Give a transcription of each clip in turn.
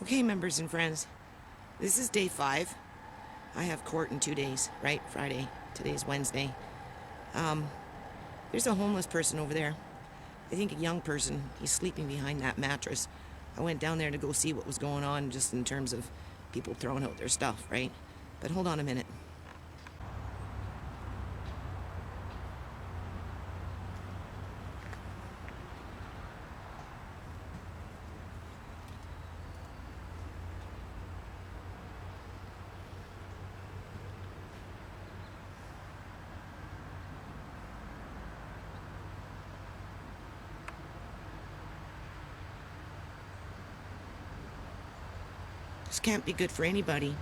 Okay, members and friends, this is day 5. I have court in 2 days, right? Friday. Today's Wednesday. There's a homeless person over there. I think a young person. He's sleeping behind that mattress. I went down there to go see what was going on, just in terms of people throwing out their stuff, right? But hold on a minute. This can't be good for anybody.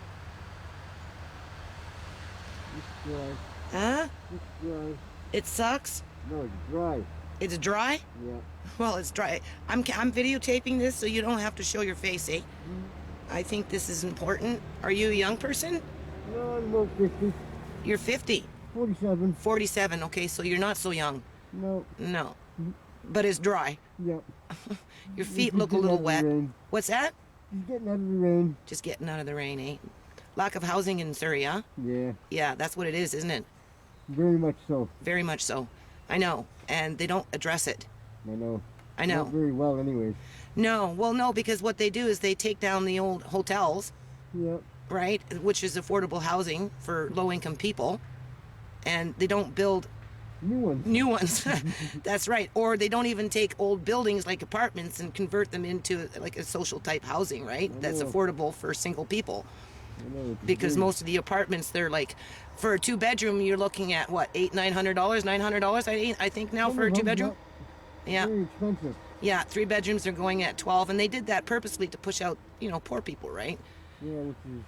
It's dry. Huh? It's dry. It sucks? No, it's dry. It's dry? Yeah. Well, it's dry. I'm videotaping this so you don't have to show your face, eh? I think this is important. Are you a young person? No, I'm about 50. You're 50. 47. 47, okay, so you're not so young. No. No. But it's dry. Yeah. Your feet look a little wet. What's that? Just getting out of the rain. Just getting out of the rain, eh? Lack of housing in Surrey, huh? Yeah. Yeah, that's what it is, isn't it? Very much so. Very much so. I know. And they don't address it. I know. I know. Not very well anyways. No. Well, no, because what they do is they take down the old hotels, Yeah. right? Which is affordable housing for low-income people. And they don't build New ones. new ones. That's right. Or they don't even take old buildings like apartments and convert them into like a social type housing, right? That's affordable for single people. I know. Because most of the apartments, they're like, for a 2-bedroom, you're looking at what, $900, $900? I think now for a 2-bedroom. Yeah, Very expensive. yeah. 3 bedrooms are going at 12, and they did that purposely to push out, poor people, right? Yeah, which is...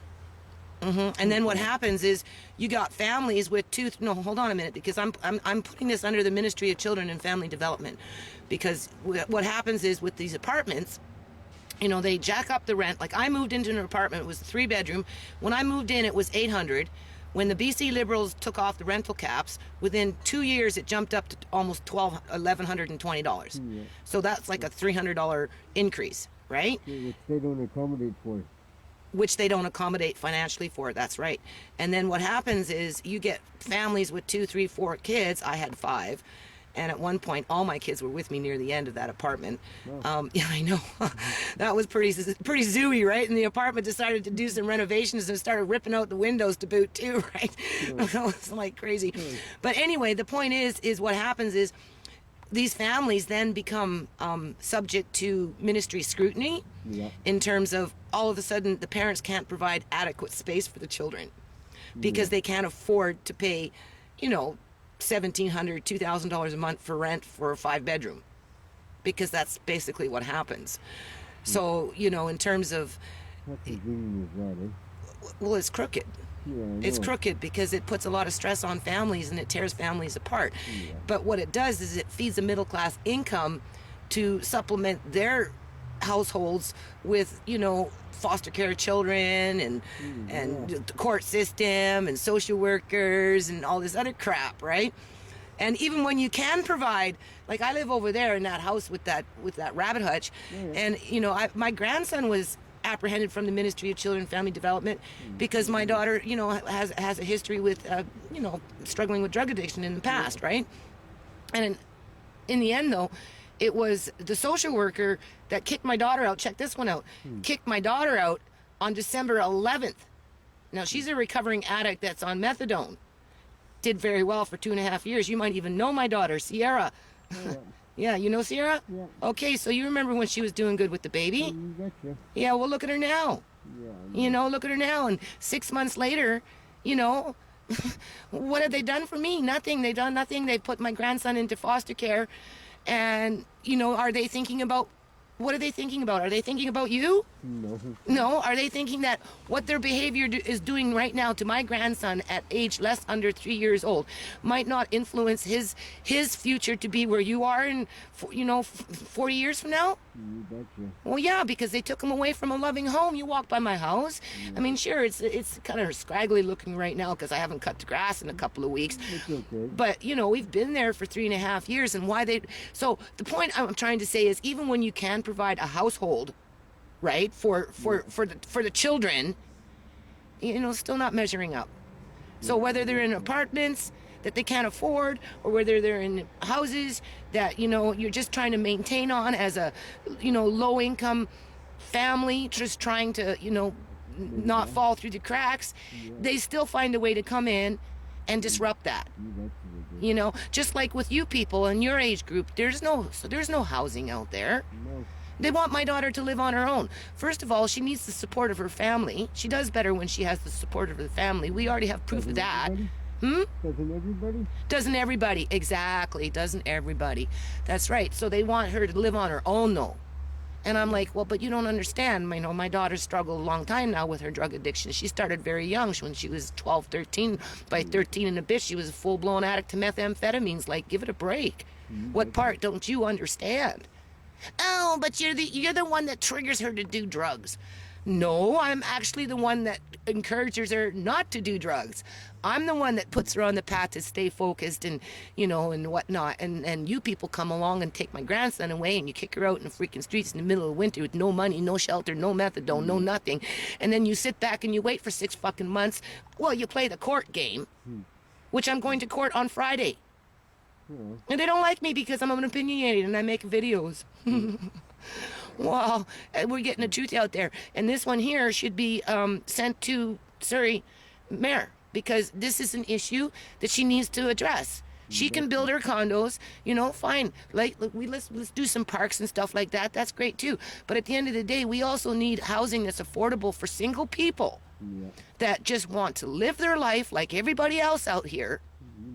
And then what happens is you got families with no, hold on a minute, because I'm putting this under the Ministry of Children and Family Development, because what happens is with these apartments, they jack up the rent. Like I moved into an apartment, it was a 3-bedroom. When I moved in, it was $800. When the BC Liberals took off the rental caps, within 2 years it jumped up to almost $1,120. Yeah. So that's like a $300 increase, right? Which they don't accommodate for. Which they don't accommodate financially for. That's right. And then what happens is you get families with 2, 3, 4 kids. I had 5. And at one point, all my kids were with me near the end of that apartment. Wow. Yeah, I know. That was pretty zooey, right? And the apartment decided to do some renovations and started ripping out the windows to boot too, right? It was like crazy. But anyway, the point is what happens is these families then become subject to ministry scrutiny. Yeah. In terms of all of a sudden the parents can't provide adequate space for the children because they can't afford to pay, $1,700, $2,000 a month for rent for a 5-bedroom, because that's basically what happens. So, in terms of, What convenient is that, eh? well, it's crooked. Yeah, I know. It's crooked because it puts a lot of stress on families and it tears families apart. Yeah. But what it does is it feeds a middle class income to supplement their households with, foster care children and the court system and social workers and all this other crap, right? And even when you can provide, like I live over there in that house with that rabbit hutch, and my grandson was apprehended from the Ministry of Children and Family Development because my daughter, has a history with, struggling with drug addiction in the past, right? And in the end, though, it was the social worker that kicked my daughter out. Check this one out. Kicked my daughter out on December 11th. Now, she's a recovering addict that's on methadone. Did very well for 2.5 years. You might even know my daughter, Sierra. Yeah. Yeah, you know Sierra? Yeah. Okay, so you remember when she was doing good with the baby? You betcha. Yeah, well, look at her now. Yeah. Look at her now. And 6 months later, what have they done for me? Nothing. They've done nothing. They put my grandson into foster care. And, are they thinking about, what are they thinking about? Are they thinking about you? No. No. Are they thinking that what their behavior is doing right now to my grandson at age less under 3 years old might not influence his future to be where you are in, 40 years from now? You betcha. Well, yeah, because they took him away from a loving home. You walk by my house. I mean, sure, it's kind of scraggly looking right now because I haven't cut the grass in a couple of weeks. It's okay. But, we've been there for 3.5 years, and so the point I'm trying to say is even when you can provide a household right? For the children, you know, still not measuring up. So whether they're in apartments that they can't afford, or whether they're in houses that, you know, you're just trying to maintain on as a, you know, low income family, just trying to, you know, not fall through the cracks, they still find a way to come in and disrupt that. You know, just like with you people in your age group, there's no housing out there. No. They want my daughter to live on her own. First of all, she needs the support of her family. She does better when she has the support of the family. We already have proof of that. Doesn't everybody? Doesn't everybody? Exactly. Doesn't everybody? That's right. So they want her to live on her own, though. And I'm like, well, but you don't understand. You know, my daughter struggled a long time now with her drug addiction. She started very young, when she was 12, 13. By 13 and a bit, she was a full-blown addict to methamphetamines. Like, give it a break. What part don't you understand? Oh, but you're the one that triggers her to do drugs. No, I'm actually the one that encourages her not to do drugs. I'm the one that puts her on the path to stay focused and, you know, and whatnot. And you people come along and take my grandson away and you kick her out in the freaking streets in the middle of winter with no money, no shelter, no methadone, no nothing. And then you sit back and you wait for 6 fucking months. Well, you play the court game, which I'm going to court on Friday. And they don't like me because I'm opinionated and I make videos. Well, we're getting the truth out there. And this one here should be sent to Surrey Mayor, because this is an issue that she needs to address. She can build her condos, you know, fine. Like, let's do some parks and stuff like that. That's great too. But at the end of the day, we also need housing that's affordable for single people that just want to live their life like everybody else out here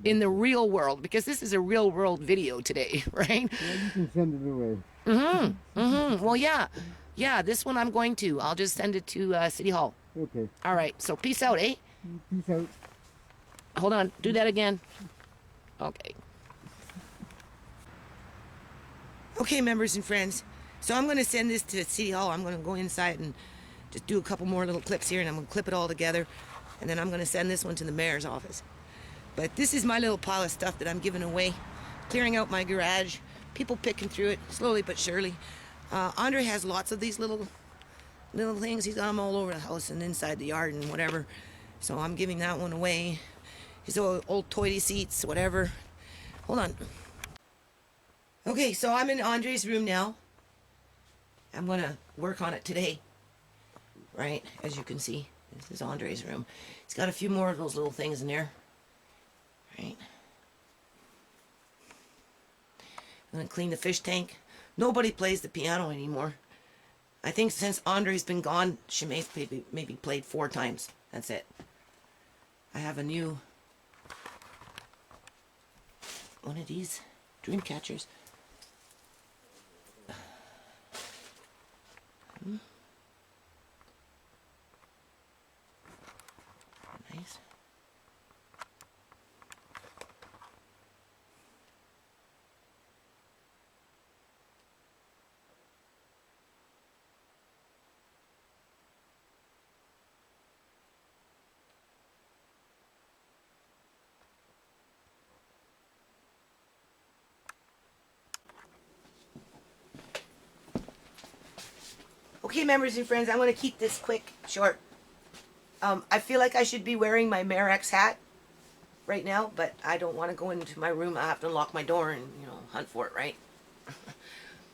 in the real world, because this is a real world video today, right? Yeah, you can send it away. Well, yeah, this one I'm going to. I'll just send it to City Hall. Okay. All right, so peace out, eh? Peace out. Hold on, do that again. Okay. Okay, members and friends. So I'm going to send this to City Hall. I'm going to go inside and just do a couple more little clips here, and I'm going to clip it all together. And then I'm going to send this one to the mayor's office. But this is my little pile of stuff that I'm giving away. Clearing out my garage. People picking through it, slowly but surely. Andre has lots of these little things. He's got them all over the house and inside the yard and whatever. So I'm giving that one away. His old toity seats, whatever. Hold on. Okay, so I'm in Andre's room now. I'm gonna work on it today. Right, as you can see, this is Andre's room. He's got a few more of those little things in there. Right. I'm gonna clean the fish tank. Nobody plays the piano anymore. I think since Andre's been gone, she maybe played 4 times. That's it. I have a new one of these dream catchers. Nice. Okay, members and friends, I'm going to keep this quick, short. I feel like I should be wearing my Marex hat right now, but I don't want to go into my room. I have to lock my door and, you know, hunt for it, right?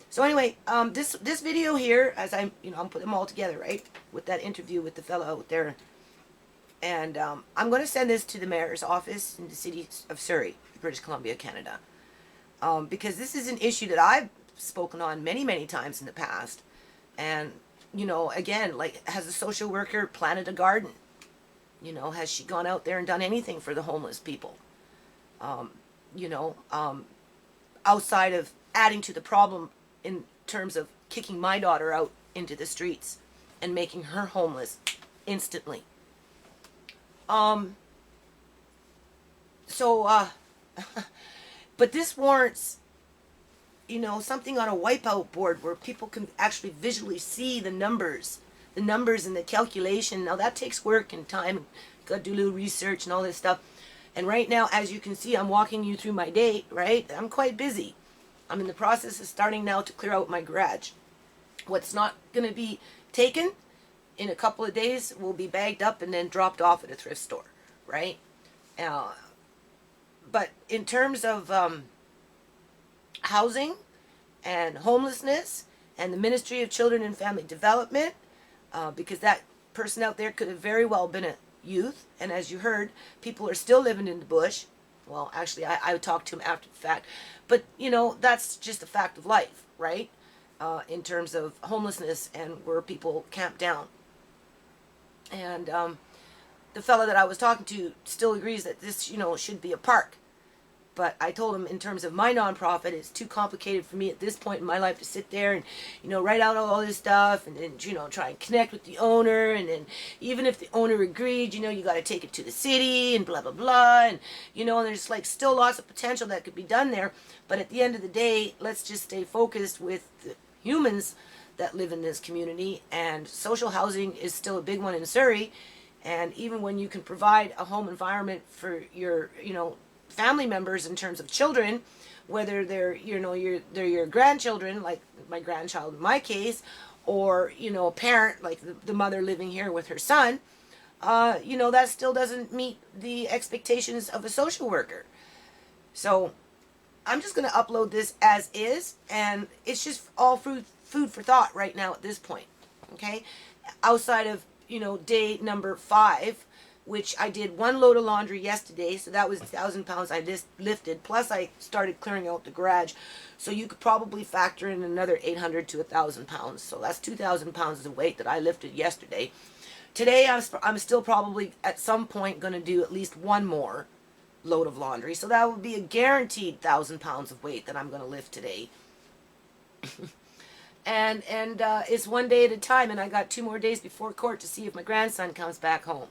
So anyway, this video here, as I'm putting them all together, right, with that interview with the fellow out there, and I'm going to send this to the mayor's office in the city of Surrey, British Columbia, Canada, because this is an issue that I've spoken on many, many times in the past. And, you know, again, like, has a social worker planted a garden? You know, has she gone out there and done anything for the homeless people? You know, outside of adding to the problem in terms of kicking my daughter out into the streets and making her homeless instantly. But this warrants, you know, something on a wipeout board where people can actually visually see the numbers and the calculation. Now that takes work and time. Got to do a little research and all this stuff. And right now, as you can see, I'm walking you through my day, right? I'm quite busy. I'm in the process of starting now to clear out my garage. What's not going to be taken in a couple of days will be bagged up and then dropped off at a thrift store, right? Uh, but in terms of housing and homelessness and the Ministry of Children and Family Development, because that person out there could have very well been a youth, and as you heard, people are still living in the bush. Well, actually, I talked to him after the fact, but you know, that's just a fact of life, right? In terms of homelessness and where people camp down. And the fellow that I was talking to still agrees that this, you know, should be a park. But I told him in terms of my nonprofit, it's too complicated for me at this point in my life to sit there and, you know, write out all this stuff and then, you know, try and connect with the owner. And then even if the owner agreed, you know, you got to take it to the city and blah, blah, blah. And, you know, and there's like still lots of potential that could be done there. But at the end of the day, let's just stay focused with the humans that live in this community. And social housing is still a big one in Surrey. And even when you can provide a home environment for your, you know, family members in terms of children, whether they're, you know, they're your grandchildren, like my grandchild in my case, or, you know, a parent like the mother living here with her son, you know, that still doesn't meet the expectations of a social worker. So I'm just going to upload this as is, and it's just all food for thought right now at this point. Okay, outside of, you know, day number 5, which I did 1 load of laundry yesterday, so that was 1,000 pounds I just lifted, plus I started clearing out the garage, so you could probably factor in another 800 to 1,000 pounds, so that's 2,000 pounds of weight that I lifted yesterday. Today I'm still probably at some point going to do at least 1 more load of laundry, so that would be a guaranteed 1,000 pounds of weight that I'm going to lift today. and it's one day at a time, and I got 2 more days before court to see if my grandson comes back home.